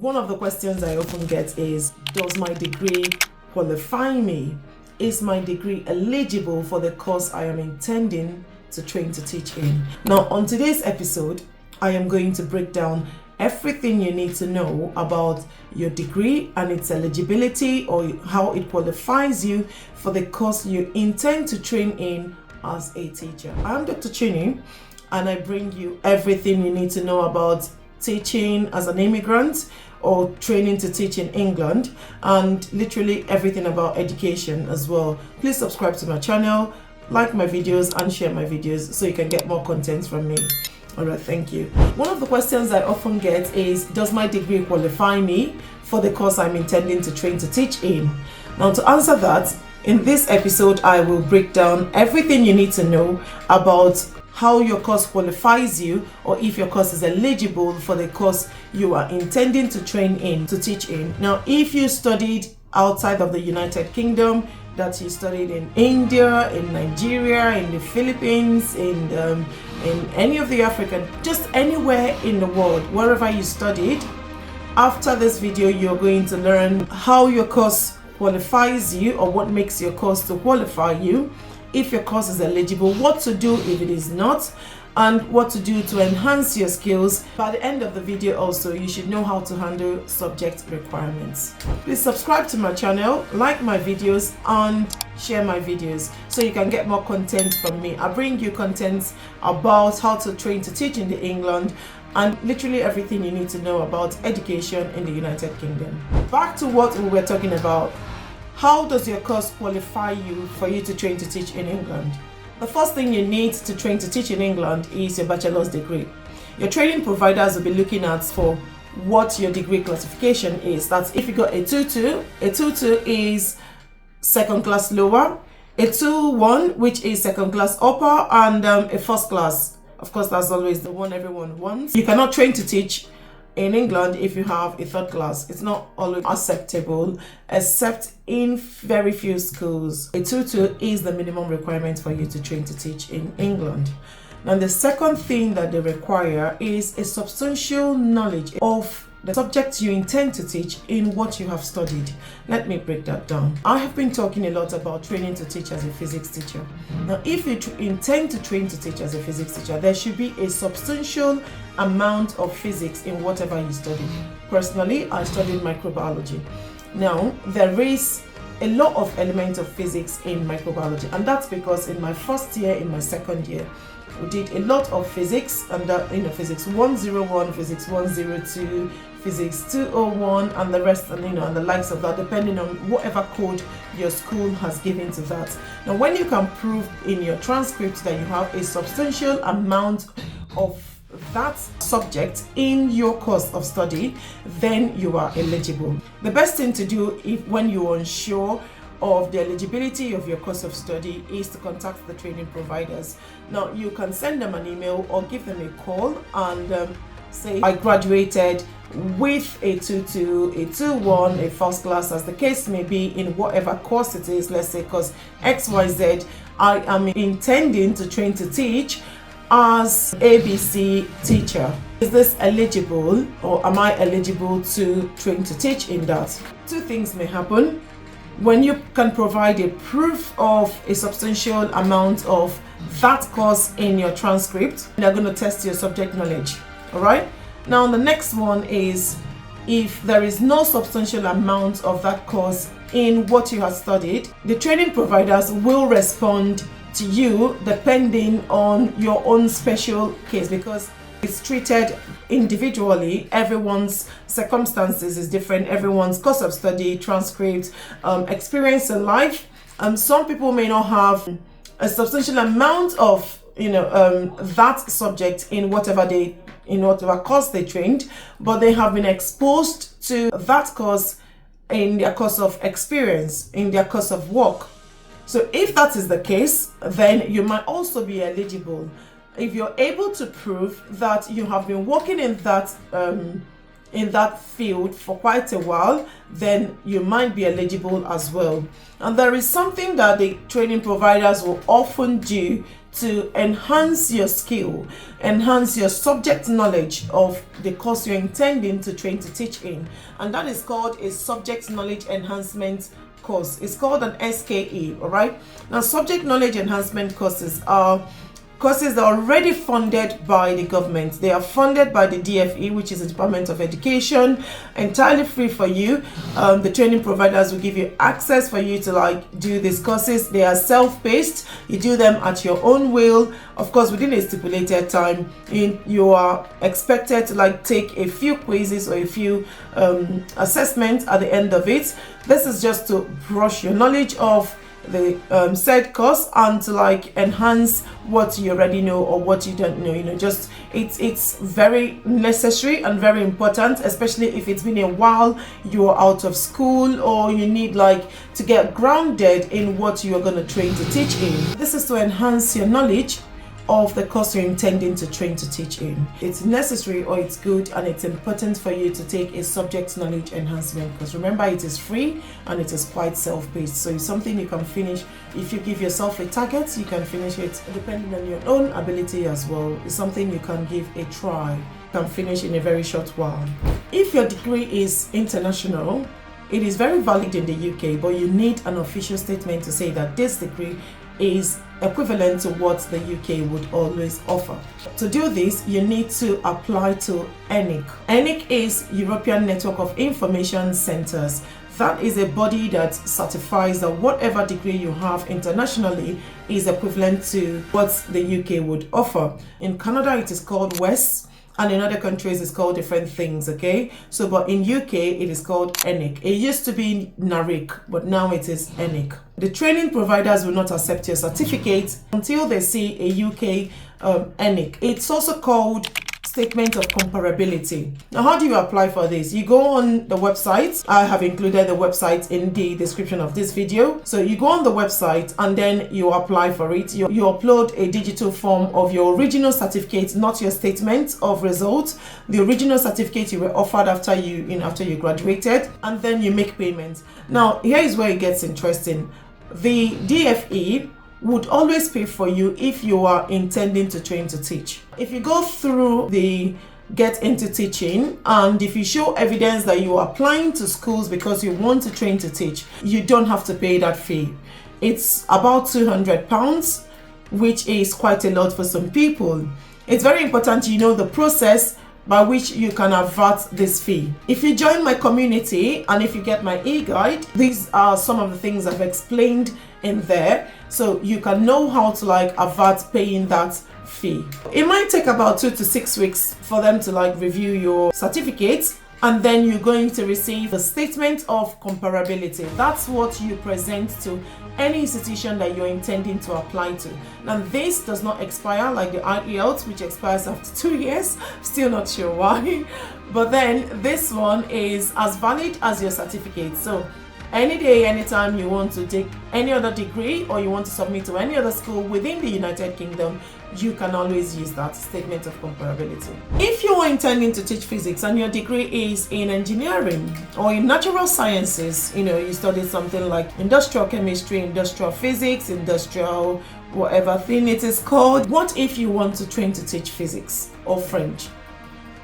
One of the questions I often get is, does my degree qualify me? Is my degree eligible for the course I am intending to train to teach in? Now, on today's episode, I am going to break down everything you need to know about your degree and its eligibility, or how it qualifies you for the course you intend to train in as a teacher. I'm Dr. Chini, and I bring you everything you need to know about teaching as an immigrant or training to teach in England, and literally everything about education as well. Please subscribe to my channel, like my videos, and share my videos so you can get more content from me. All right, thank you. One of the questions I often get is, does my degree qualify me for the course I'm intending to train to teach in? Now, to answer that, in this episode, I will break down everything you need to know about how your course qualifies you, or if your course is eligible for the course you are intending to train in, to teach in. Now, if you studied outside of the United Kingdom, that you studied in India, in Nigeria, in the Philippines, in any of the African, just anywhere in the world, wherever you studied, after this video, you're going to learn how your course qualifies you, or what makes your course to qualify you, if your course is eligible, what to do if it is not, and what to do to enhance your skills. By the end of the video also, you should know how to handle subject requirements. Please subscribe to my channel, like my videos, and share my videos so you can get more content from me. I bring you content about how to train to teach in England, and literally everything you need to know about education in the United Kingdom. Back to what we were talking about. How does your course qualify you for you to train to teach in England? The first thing you need to train to teach in England is your bachelor's degree. Your training providers will be looking at for what your degree classification is. That's if you got a 2-2. A 2-2 is second class lower, a 2-1, which is second class upper, and a first class. Of course, that's always the one everyone wants. You cannot train to teach in England if you have a third class. It's not always acceptable, except in very few schools. A 2-2 is the minimum requirement for you to train to teach in England. Now, the second thing that they require is a substantial knowledge of the subject you intend to teach in what you have studied. Let me break that down. I have been talking a lot about training to teach as a physics teacher. Now, if you intend to train to teach as a physics teacher, there should be a substantial amount of physics in whatever you study. Personally, I studied microbiology. Now, there is a lot of elements of physics in microbiology, and that's because in my first year, in my second year, we did a lot of physics, and physics 101, physics 102, physics 201, and the rest, and the likes of that, depending on whatever code your school has given to that. Now, when you can prove in your transcript that you have a substantial amount of that subject in your course of study, then you are eligible. The best thing to do when you're unsure of the eligibility of your course of study is to contact the training providers. Now, you can send them an email or give them a call and say, I graduated with a 2-2, a 2-1, a first class, as the case may be, in whatever course it is. Let's say course XYZ, I am intending to train to teach as ABC teacher. Is this eligible, or am I eligible to train to teach in that? Two things may happen. When you can provide a proof of a substantial amount of that course in your transcript, they're going to test your subject knowledge. All right. Now, the next one is, if there is no substantial amount of that course in what you have studied, the training providers will respond to you depending on your own special case, because it's treated individually. Everyone's circumstances is different. Everyone's course of study, transcript, experience in life. Some people may not have a substantial amount of that subject in whatever course they trained, but they have been exposed to that course in their course of experience, in their course of work. So if that is the case, then you might also be eligible. If you're able to prove that you have been working in that field for quite a while, then you might be eligible as well. And there is something that the training providers will often do to enhance your skill, enhance your subject knowledge of the course you're intending to train to teach in. And that is called a subject knowledge enhancement course. It's called an SKE, all right? Now, subject knowledge enhancement courses are courses that are already funded by the government. They are funded by the DFE, which is the Department of Education, entirely free for you. The training providers will give you access for you to do these courses. They are self-paced. You do them at your own will, of course, within a stipulated time. You are expected to take a few quizzes or a few assessments at the end of it. This is just to brush your knowledge of the said course and to enhance what you already know or what you don't know. Just it's very necessary and very important, especially if it's been a while you're out of school or you need to get grounded in what you are going to train to teach in. This is to enhance your knowledge of the course you're intending to train to teach in. It's necessary, or it's good, and it's important for you to take a subject knowledge enhancement because remember, it is free and it is quite self-paced, so it's something you can finish. If you give yourself a target, you can finish it depending on your own ability as well. It's something you can give a try, you can finish in a very short while. If your degree is international, it is very valid in the UK, but you need an official statement to say that this degree is equivalent to what the UK would always offer. To do this, you need to apply to ENIC. ENIC is European Network of Information Centers. That is a body that certifies that whatever degree you have internationally is equivalent to what the UK would offer. In Canada, it is called WES. And in other countries, it's called different things, okay? So, but in UK, it is called ENIC. It used to be NARIC, but now it is ENIC. The training providers will not accept your certificate until they see a UK ENIC. It's also called Statement of Comparability. Now, how do you apply for this? You go on the website. I have included the website in the description of this video. So you go on the website and then you apply for it. You upload a digital form of your original certificate, not your statement of results. The original certificate you were offered after you graduated, and then you make payments. Now, here is where it gets interesting. The DFE would always pay for you if you are intending to train to teach. If you go through the Get Into Teaching and if you show evidence that you are applying to schools because you want to train to teach, you don't have to pay that fee. It's about £200, which is quite a lot for some people. It's very important you know the process by which you can avert this fee. If you join my community and if you get my e-guide, these are some of the things I've explained in there, so you can know how to avert paying that fee. It might take about 2 to 6 weeks for them to review your certificates, and then you're going to receive a statement of comparability. That's what you present to any institution that you're intending to apply to. Now, this does not expire like the IELTS, which expires after 2 years. Still not sure why, but then this one is as valid as your certificate. So any day, anytime you want to take any other degree or you want to submit to any other school within the United Kingdom, you can always use that statement of comparability. If you are intending to teach physics and your degree is in engineering or in natural sciences, you studied something like industrial chemistry, industrial physics, industrial whatever thing it is called. What if you want to train to teach physics or French?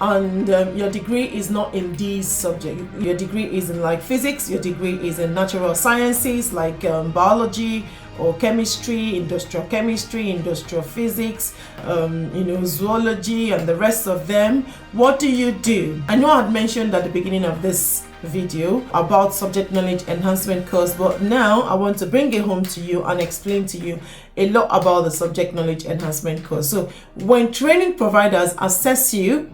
And your degree is not in these subjects. Your degree is in physics, your degree is in natural sciences like biology or chemistry, industrial physics, zoology and the rest of them. What do? I know I had mentioned at the beginning of this video about subject knowledge enhancement course, but now I want to bring it home to you and explain to you a lot about the subject knowledge enhancement course. So when training providers assess you,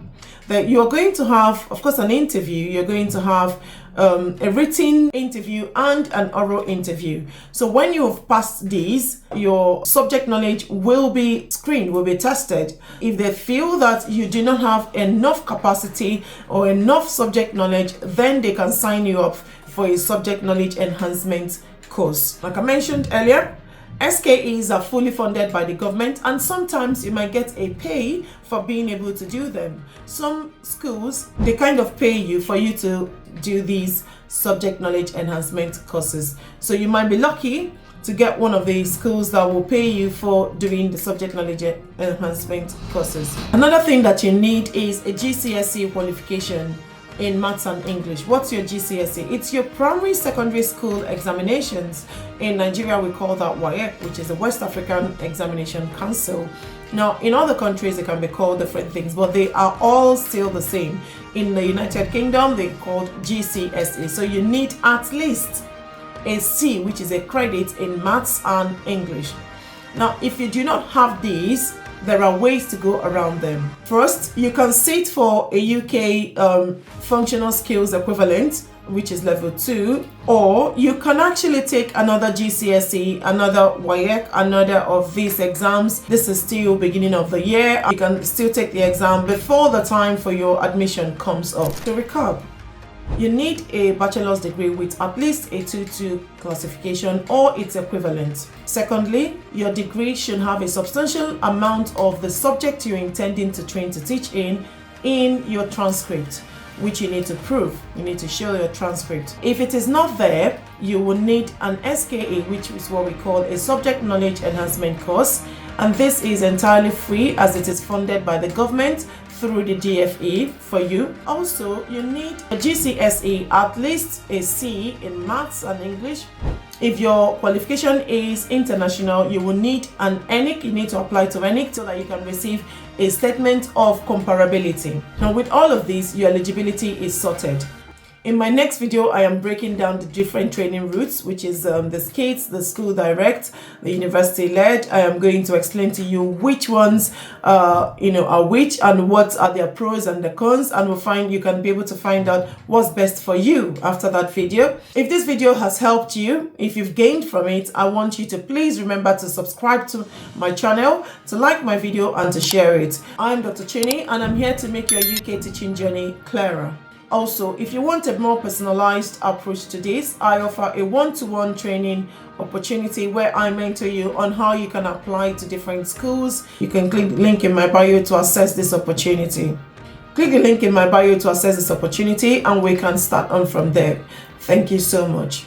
that you're going to have, of course, an interview. You're going to have a written interview and an oral interview. So when you have passed these, your subject knowledge will be screened, will be tested. If they feel that you do not have enough capacity or enough subject knowledge, then they can sign you up for a subject knowledge enhancement course. Like I mentioned earlier, SKEs are fully funded by the government, and sometimes you might get a pay for being able to do them. Some schools, they kind of pay you for you to do these subject knowledge enhancement courses. So you might be lucky to get one of the schools that will pay you for doing the subject knowledge enhancement courses. Another thing that you need is a GCSE qualification in Maths and English. What's your GCSE? It's your primary secondary school examinations. In Nigeria, we call that WAEC, which is the West African Examination Council. Now, in other countries, it can be called different things, but they are all still the same. In the United Kingdom, they're called GCSE. So you need at least a C, which is a credit in Maths and English. Now, if you do not have these, there are ways to go around them. First, you can sit for a UK functional skills equivalent, which is level 2, or you can actually take another GCSE, another WAEC, another of these exams. This is still beginning of the year. You can still take the exam before the time for your admission comes up. To recap, you need a bachelor's degree with at least a 2-2 classification or its equivalent. Secondly, your degree should have a substantial amount of the subject you're intending to train to teach in your transcript, which you need to prove. You need to show your transcript. If it is not there, you will need an SKE, which is what we call a subject knowledge enhancement course, and this is entirely free as it is funded by the government through the DFE for you. Also, you need a GCSE, at least a C in Maths and English. If your qualification is international, you will need an ENIC. You need to apply to ENIC so that you can receive a statement of comparability. Now, with all of these, your eligibility is sorted. In my next video, I am breaking down the different training routes, which is the SCATES, the school direct, the university led. I am going to explain to you which ones are which and what are their pros and the cons, and you can be able to find out what's best for you after that video. If this video has helped you, if you've gained from it, I want you to please remember to subscribe to my channel, to like my video, and to share it. I'm Dr. Chini, and I'm here to make your UK teaching journey clearer. Also, if you want a more personalized approach to this, I offer a one-to-one training opportunity where I mentor you on how you can apply to different schools. You can click the link in my bio to access this opportunity. Click the link in my bio to access this opportunity, and we can start on from there. Thank you so much.